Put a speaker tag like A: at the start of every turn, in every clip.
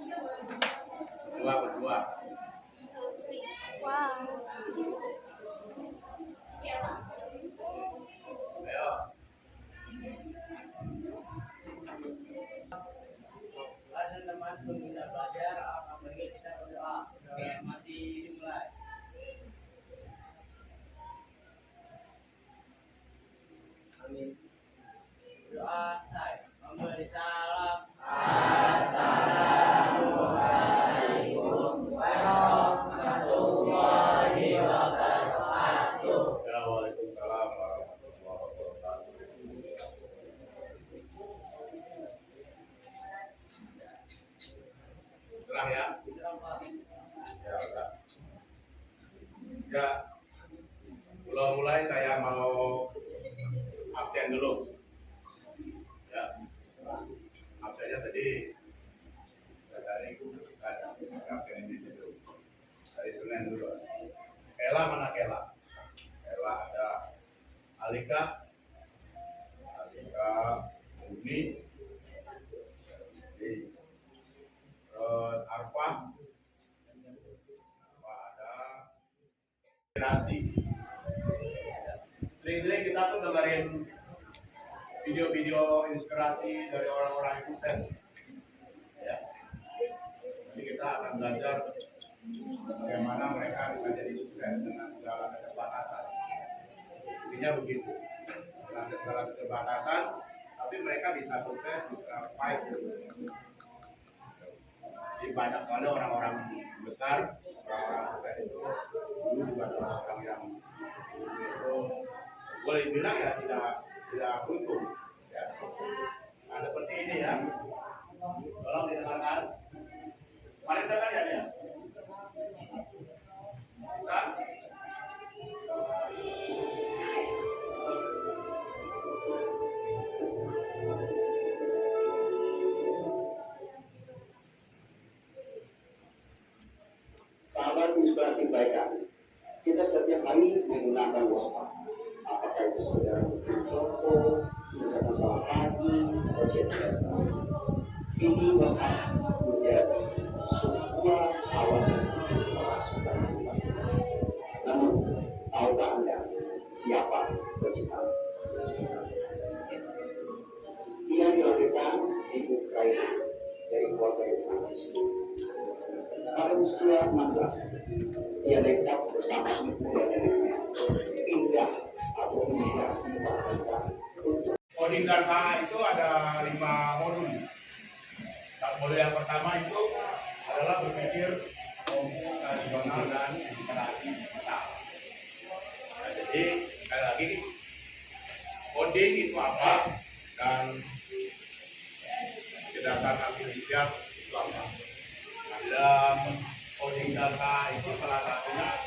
A: Berdua.
B: Wow.
A: Ayo. Ada teman kita belajar, apalagi kita berdoa. Mati dimulai. Amin. Doa saya memberi salam. Assalamualaikum warahmatullahi wabarakatuh. Waalaikumsalam warahmatullahi wabarakatuh. Terang ya? Ya, udah. Ya, mulai saya mau absen dulu. Ya, absennya tadi dari ada absen di situ. Dari Senin dulu. Kela mana Kela? Kela ada Alika, Uni, terus Arfa ada Generasi. Sering-sering kita tuh dengerin video-video inspirasi dari orang-orang yang sukses. Ya. Jadi kita akan belajar bagaimana mereka bisa jadi sukses dengan segala keterbatasan. Intinya begitu. Dengan segala keterbatasan, tapi mereka bisa sukses, bisa fight. Jadi banyak sekali orang-orang besar, orang-orang sukses itu dulu juga orang-orang yang itu boleh bilang ya tidak untung. Ya. Nah, seperti ini ya. Tolong didengarkan. Mari dengar ya dia. Bisa?
C: Sahabat inspirasi kebaikan, kita setiap hari menggunakan WhatsApp. Apakah itu sekedar bikin foto, mengucapkan selamat pagi, atau chat. Ini WhatsApp menjadi sebuah alat untuk merasukan kita. Namun, tahukah Anda siapa pencipta? Dia dilahirkan di Ukraina dari keluarga yang sangat miskin. Pada usia 16, dia nekat bersama ibu dan neneknya pindah atau imigrasi ke Amerika untuk
A: Coding data itu ada 5 modul. Modul yang pertama itu adalah berpikir komputasional dan literasi digital. Nah, jadi sekali lagi coding itu apa dan kecerdasan artifisial itu apa. Nah, dalam coding data itu salah satunya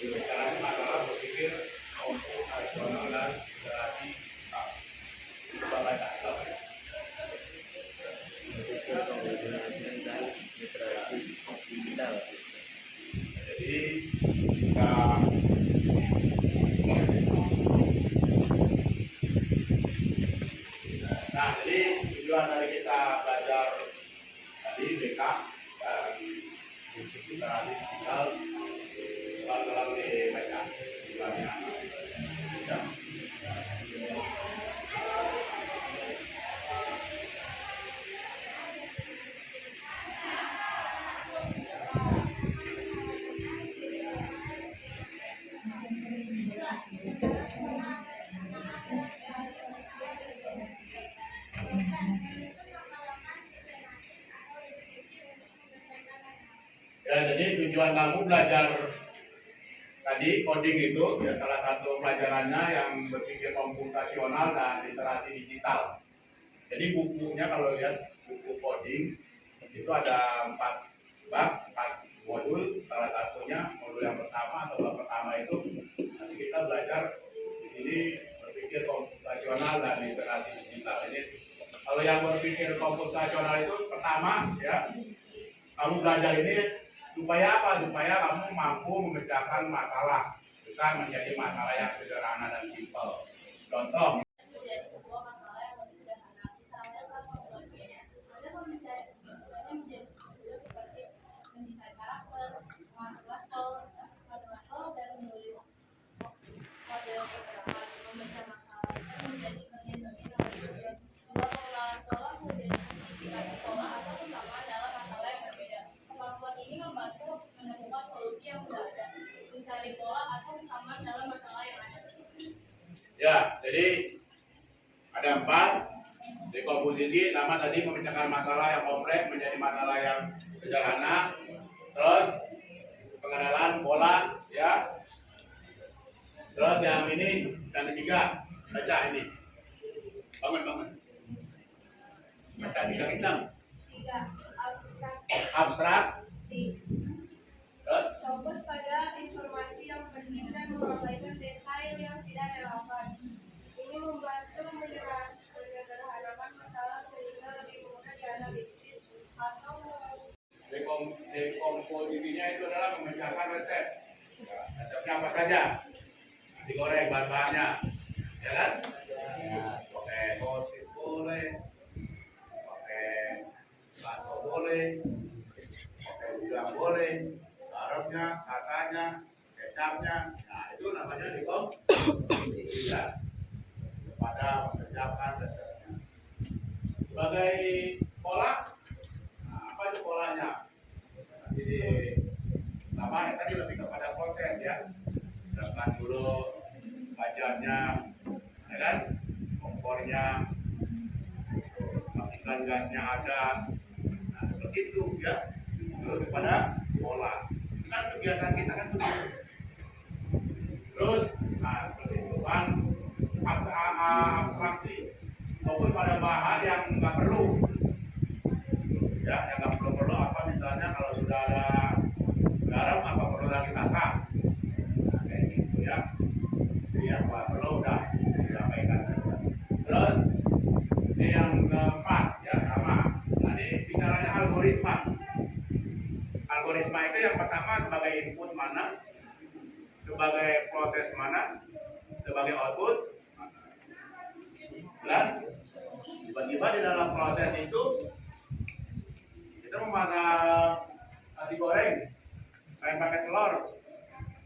A: berbicara masalah berpikir komputasional dan literasi digital. Itu bapak data. Jadi kita jadi tujuan dari kita belajar tadi BK literasi digital tolong dibaca tujuannya. Ya. Ya, jadi tujuan kamu belajar tadi coding itu ya salah satu pelajarannya yang berpikir komputasional dan literasi digital. Jadi bukunya kalau lihat buku coding itu ada 4 bab, 4 modul. Salah satunya modul yang pertama atau bab pertama itu nanti kita belajar di sini berpikir komputasional dan literasi digital. Jadi kalau yang berpikir komputasional itu pertama ya kamu belajar ini supaya apa? Supaya kamu mampu memecahkan masalah besar menjadi masalah yang sederhana dan simpel. Contoh. Ya, jadi ada 4 dekomposisi. Nama tadi memecahkan masalah yang kompleks menjadi masalah yang sederhana. Terus pengenalan pola, ya. Terus yang ini dan ketiga baca ini. Bangun. Baca bidang Islam. Abstrak. Terus
B: Fokus pada informasi yang penting dan mengabaikan detail yang tidak relevan. Ini membantu menyederhanakan masalah sehingga lebih mudah dianalisis atau
A: dekomposisinya itu adalah memecahkan resep. Resepnya apa saja? Digoreng bahan-bahannya, ya kan? Ya, pakai sosis boleh, pakai bakso boleh, pakai udang boleh, garamnya, rasanya, kecapnya. Nah itu namanya dekomposisi. Ya. Pada mempersiapkan resepnya. Sebagai pola, nah, apa itu polanya? Jadi namanya tadi lebih kepada proses ya. Siapkan dulu wajarnya, ya kan? Kompornya, matikan gasnya ada. Nah seperti itu ya. Lalu kepada pola. Itu kan kebiasaan kita kan begitu. Terus, nah seperti itu kan. Abstraksi maupun pada bahan yang nggak perlu ya, yang nggak perlu apa misalnya kalau sudah ada garam apa perlu lagi masak, nah, kayak gitu ya. Jadi yang nggak perlu udah disampaikan. Terus ini yang keempat ya sama. Nah ini bicaranya algoritma itu yang pertama sebagai input mana, sebagai proses mana, sebagai output. Dan tiba-tiba di dalam proses itu kita memasak nasi goreng kayak pakai telur,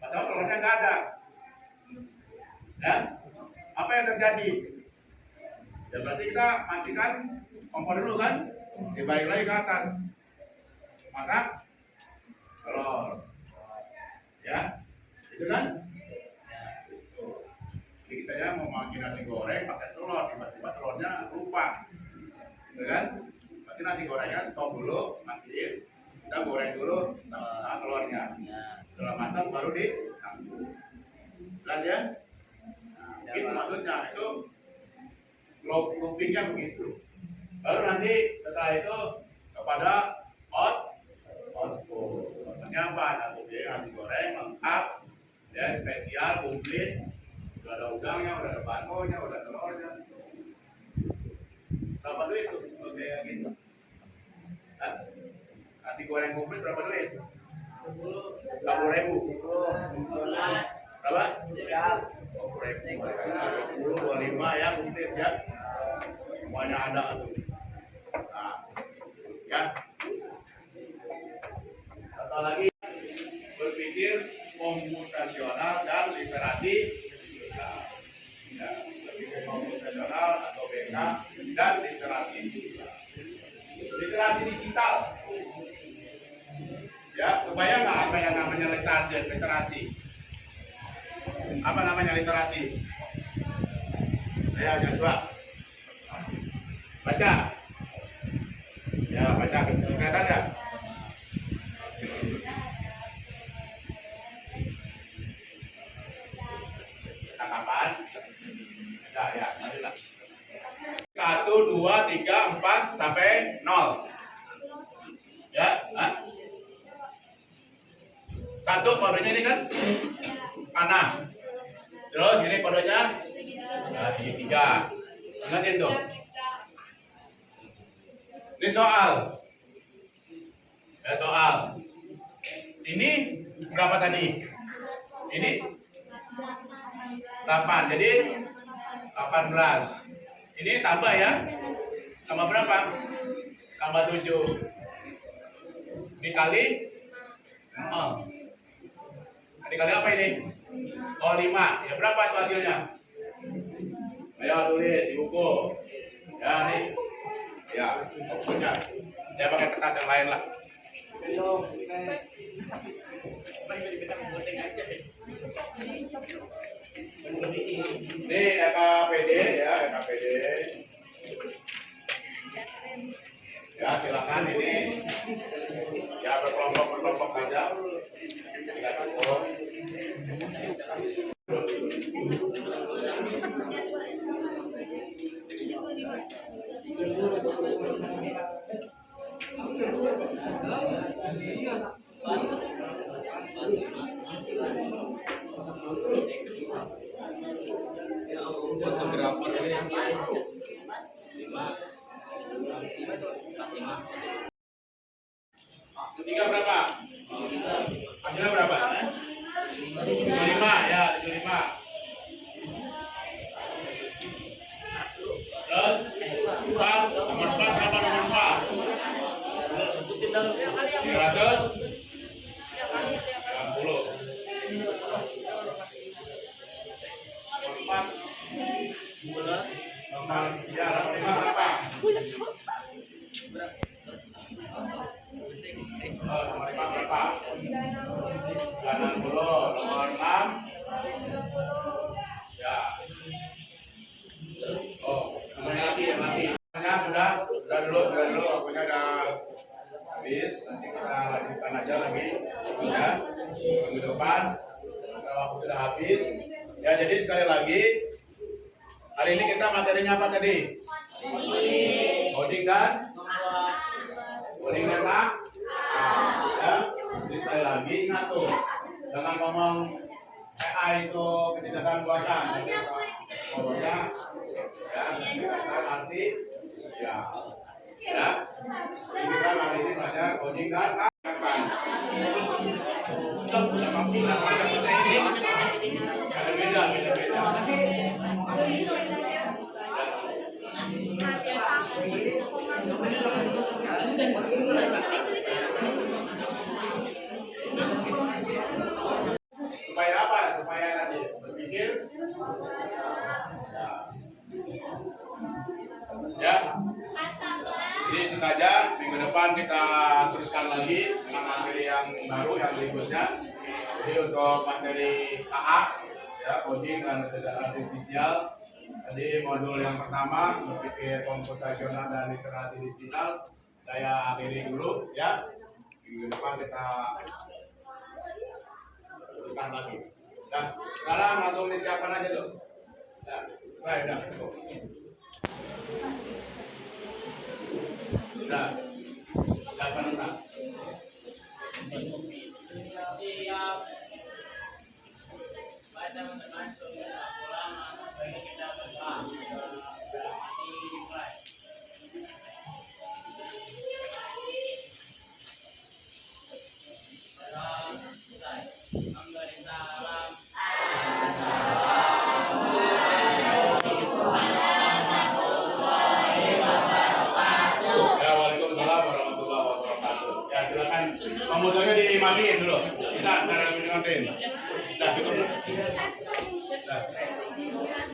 A: padahal telurnya nggak ada. Ya, apa yang terjadi? Ya berarti kita matikan kompor dulu kan, dibalik lagi ke atas, masak telur, ya, itu kan? Jadi kita ya mau makan nasi goreng pakai telur, tiba-tiba telurnya lupa, ya kan? Berarti nasi gorengnya stop dulu, matiin, kita goreng dulu telurnya. Setelah matang baru disambung. Jelas ya? Nah, itu maksudnya itu loopingnya begitu. Baru nanti setelah itu kepada output. Maksudnya apa? Nasi goreng lengkap, ya spesial, komplit. Udah ada udangnya, udah ada baksonya, udah ada telurnya. Berapa duit tuh? Oke, gitu. Hah? Nasi goreng komplit berapa duit? 20.000. Berapa? 20.000. 20, 25 ya komplit ya. Semuanya ada tuh. Nah, ya. Satu lagi berpikir komputasional dan literasi. Ya, berpikir komputasional atau BK dan literasi digital. Literasi digital. Ya, kebayang nggak apa yang namanya literasi? Apa namanya literasi? Ayo, coba. Baca. Ya, baca. Kelihatan ya? Kapan? Ya, marilah. 1, 2, 3, 4 sampai 0. Ya, nah. 1 kodenya ini kan panah. Terus ini kodenya ini 3. Ingatin tuh. Ini soal. Ya, soal. Ini berapa tadi? Ini 8. Jadi 18. Ini tambah ya. Tambah berapa? Tambah 7. Dikali 0. Dikali apa ini? Oh 5. Ya berapa itu hasilnya? Ayo tulis di buku. Ya nih. Ya, pokoknya. Saya pakai kertas yang lain lah. Masih dipegang aja. Ini EKPD ya, EKPD. Ya silakan ini. Ya berkelompok saja. Tidak cukup. Ketiga berapa? Adila berapa? 75 ya, 75. Terus 4, nomor 4 berapa nomor 4? 300? 60. Nomor 5 berapa? Nomor 5 berapa? 60. Nomor 6? Ya. Oh, nomor lagi yang lagi. Sudah dulu, waktunya udah habis. Nanti kita lanjutkan aja lagi. Ya, minggu depan. Kalau waktu sudah habis. Ya, jadi sekali lagi. Hari ini kita materinya apa tadi? Coding dan mak. Ya, jadi sekali lagi ingat tuh, jangan ngomong AI itu kecerdasan buatan. Pokoknya, ya, kecerdasan arti, ya, Ini kita hari ini belajar coding dan akan. Sama kita ini ada beda. Supaya apa? Supaya nanti berpikir. Ya. Jadi itu saja. Minggu depan kita teruskan lagi dengan materi yang baru yang berikutnya. Jadi untuk materi KA, ya, coding dan kecerdasan artifisial. Jadi modul yang pertama berpikir komputasional dan literasi digital saya akhiri dulu ya. Minggu depan kita teruskan lagi. Dan sekarang langsung disiapkan aja tuh. Ya, saya udah cukup. Sudah. Silakan udah. Siap. Baca masuk ulama bagi kita berdoa. Komputernya dimatiin dulu. Kita dari kantin. Sudah cukup.